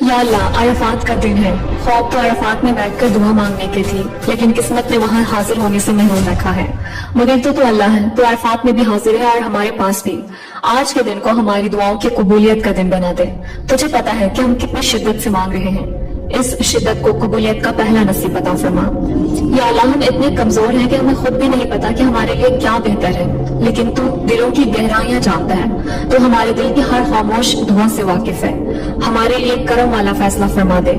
یا اللہ، عرفات کا دن ہے۔ خواب تو عرفات میں بیٹھ کر دعا مانگنے کی تھی، لیکن قسمت نے وہاں حاضر ہونے سے محروم رکھا ہے۔ مگر تو اللہ ہے، تو عرفات میں بھی حاضر ہے اور ہمارے پاس بھی۔ آج کے دن کو ہماری دعاؤں کی قبولیت کا دن بنا دے۔ تجھے پتا ہے کہ ہم کتنی شدت سے مانگ رہے ہیں، اس شدت کو قبولیت کا پہلا نصیب عطا فرما۔ یا اللہ، ہم اتنے کمزور ہیں کہ ہمیں خود بھی نہیں پتا کہ ہمارے لیے کیا بہتر ہے، لیکن تو دلوں کی گہرائیاں جانتا ہے، تو ہمارے دل کی ہر خاموش دعا سے واقف ہے۔ ہمارے لیے کرم والا فیصلہ فرما دے،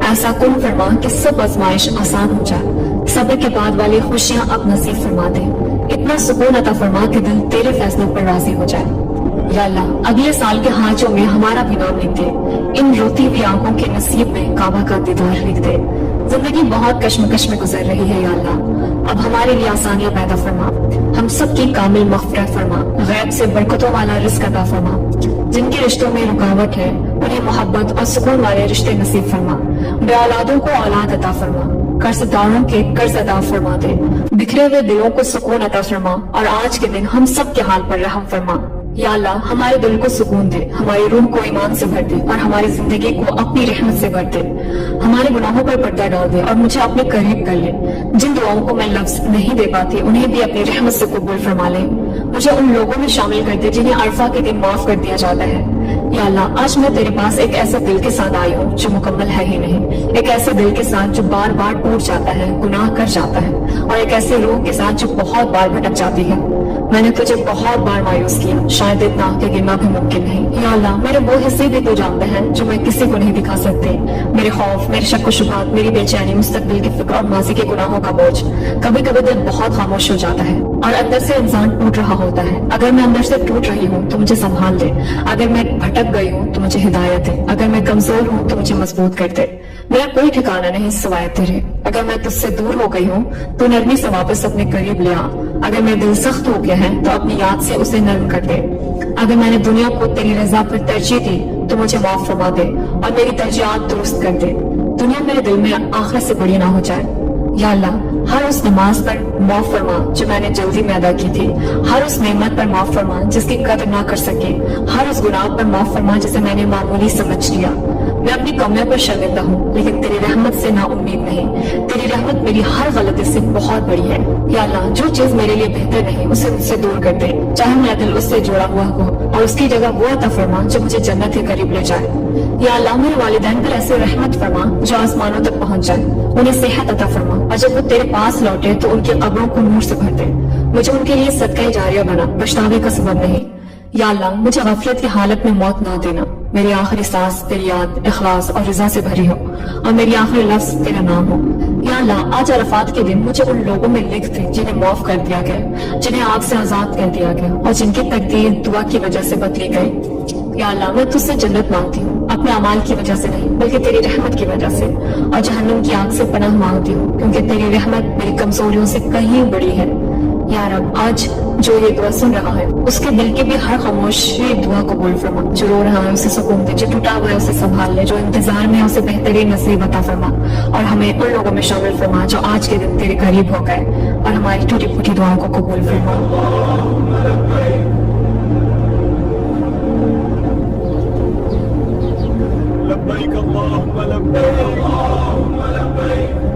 ایسا کن فرما کہ سب آزمائش آسان ہو جائے، صبر کے بعد والی خوشیاں اب نصیب فرما دے، اتنا سکون عطا فرما کہ دل تیرے فیصلوں پر راضی ہو جائے۔ یا اللہ، اگلے سال کے حاجوں میں ہمارا بھی نام لکھ دے، ان روتی ہوئی آنکھوں کے نصیب میں کعبہ کا دیدار لکھ دے۔ زندگی بہت کشمکش میں گزر رہی ہے یا اللہ، اب ہمارے لیے آسانیاں پیدا فرما، ہم سب کی کامل مغفرت فرما، غیب سے برکتوں والا رزق عطا فرما، جن کے رشتوں میں رکاوٹ ہے انہیں محبت اور سکون والے رشتے نصیب فرما، بے اولادوں کو اولاد عطا فرما، قرض داروں کے قرض ادا فرما دے، بکھرے ہوئے دلوں کو سکون عطا فرما، اور آج کے دن ہم سب کے حال پر رحم فرما۔ یا اللہ، ہمارے دل کو سکون دے، ہماری روح کو ایمان سے بھر دے، اور ہماری زندگی کو اپنی رحمت سے بھر دے، ہمارے گناہوں پر پردہ ڈال دے اور مجھے اپنے قریب کر لے۔ جن دعاؤں کو میں لفظ نہیں دے پاتی انہیں بھی اپنی رحمت سے قبول فرما لے، مجھے ان لوگوں میں شامل کر دے جنہیں عرفہ کے دن معاف کر دیا جاتا ہے۔ یا اللہ، آج میں تیرے پاس ایک ایسے دل کے ساتھ آئی ہوں جو مکمل ہے ہی نہیں، ایک ایسے دل کے ساتھ جو بار بار ٹوٹ جاتا ہے، گناہ کر جاتا ہے، اور ایک ایسے روح کے ساتھ جو بہت بار بھٹک جاتی ہے۔ میں نے تجھے بہت بار مایوس کیا، شاید اتنا کہ گرنا بھی ممکن نہیں۔ یا اللہ، میرے وہ حصے بھی تو جانتے ہیں جو میں کسی کو نہیں دکھا سکتی، میرے خوف، میرے شک و شبہات، میری بے چینی، مستقبل کی فکر اور ماضی کے گناہوں کا بوجھ۔ کبھی کبھی دل بہت خاموش ہو جاتا ہے اور اندر سے انسان ٹوٹ رہا ہوتا ہے۔ اگر میں اندر سے ٹوٹ رہی ہوں تو مجھے سنبھال دے، اگر میں بھٹک گئی ہوں تو مجھے ہدایت دے، اگر میں کمزور ہوں تو مجھے مضبوط کر دے۔ میرا کوئی ٹھکانہ نہیں سوائے تیرے، اگر میں تجھ سے دور ہو گئی ہوں تو نرمی سے واپس اپنے قریب لے آ، اگر میرا دل سخت ہو گیا ہے تو اپنی یاد سے اسے نرم کر دے، اگر میں نے دنیا کو تیری رضا پر ترجیح دی تو مجھے معاف فرما دے اور میری ترجیحات درست کر دے، دنیا میرے دل میں آخرت سے بڑی نہ ہو جائے۔ یا اللہ، ہر اس نماز پر معاف فرما جو میں نے جلدی میں ادا کی تھی، ہر اس نعمت پر معاف فرما جس کی قدر نہ کر سکے، ہر اس گناہ پر معاف فرما جسے میں نے معمولی سمجھ لیا۔ میں اپنی کمیوں پر شرمندہ ہوں، لیکن تیری رحمت سے نا امید نہیں، تیری رحمت میری ہر غلطی سے بہت بڑی ہے۔ یا اللہ، جو چیز میرے لیے بہتر نہیں اسے مجھ سے دور کر دے، چاہے میرا دل اس سے جڑا ہوا ہو، اور اس کی جگہ وہ عطا فرما جو مجھے جنت کے قریب لے جائے۔ یا اللہ، میرے والدین پر ایسے رحمت فرما جو آسمانوں تک پہنچ جائے، انہیں صحت عطا فرما، اور جب وہ تیرے پاس لوٹے تو ان کی قبروں کو نور سے بھر دے، مجھے ان کے لیے صدقہ جاریہ بنا، پچھتاوے کا سبب نہیں۔ یا اللہ، مجھے غفلت کی حالت میں موت نہ دینا، میری آخری سانس تیری یاد، اخلاص اور رضا سے بھری ہو، اور میری آخری لفظ تیرا نام ہو۔ یا اللہ، آج عرفات کے دن مجھے ان لوگوں میں لکھ دے جنہیں معاف کر دیا گیا، جنہیں آگ سے آزاد کر دیا گیا، اور جن کی تقدیر دعا کی وجہ سے بدلی گئی۔ یا اللہ، میں تجھ سے جنت مانگتی ہوں، اپنے اعمال کی وجہ سے نہیں بلکہ تیری رحمت کی وجہ سے، اور جہنم کی آگ سے پناہ مانگتی ہوں کیونکہ تیری رحمت میری کمزوریوں سے کہیں بڑی ہے۔ یا رب، آج جو یہ دعا سن رہا ہے اس کے دل کی بھی ہر خاموشی دعا قبول فرما، جو رو رہا ہے اسے سکون دے، جو ٹوٹا ہوا ہے اسے سنبھال لے، جو انتظار میں ہے اسے بہترین نصیب عطا فرما، اور ہمیں ان لوگوں میں شامل فرما جو آج کے دن تیرے قریب ہو گئے، اور ہماری ٹوٹی پھوٹی دعاؤں کو قبول فرما۔ لبيك اللهم لبيك اللهم لبيك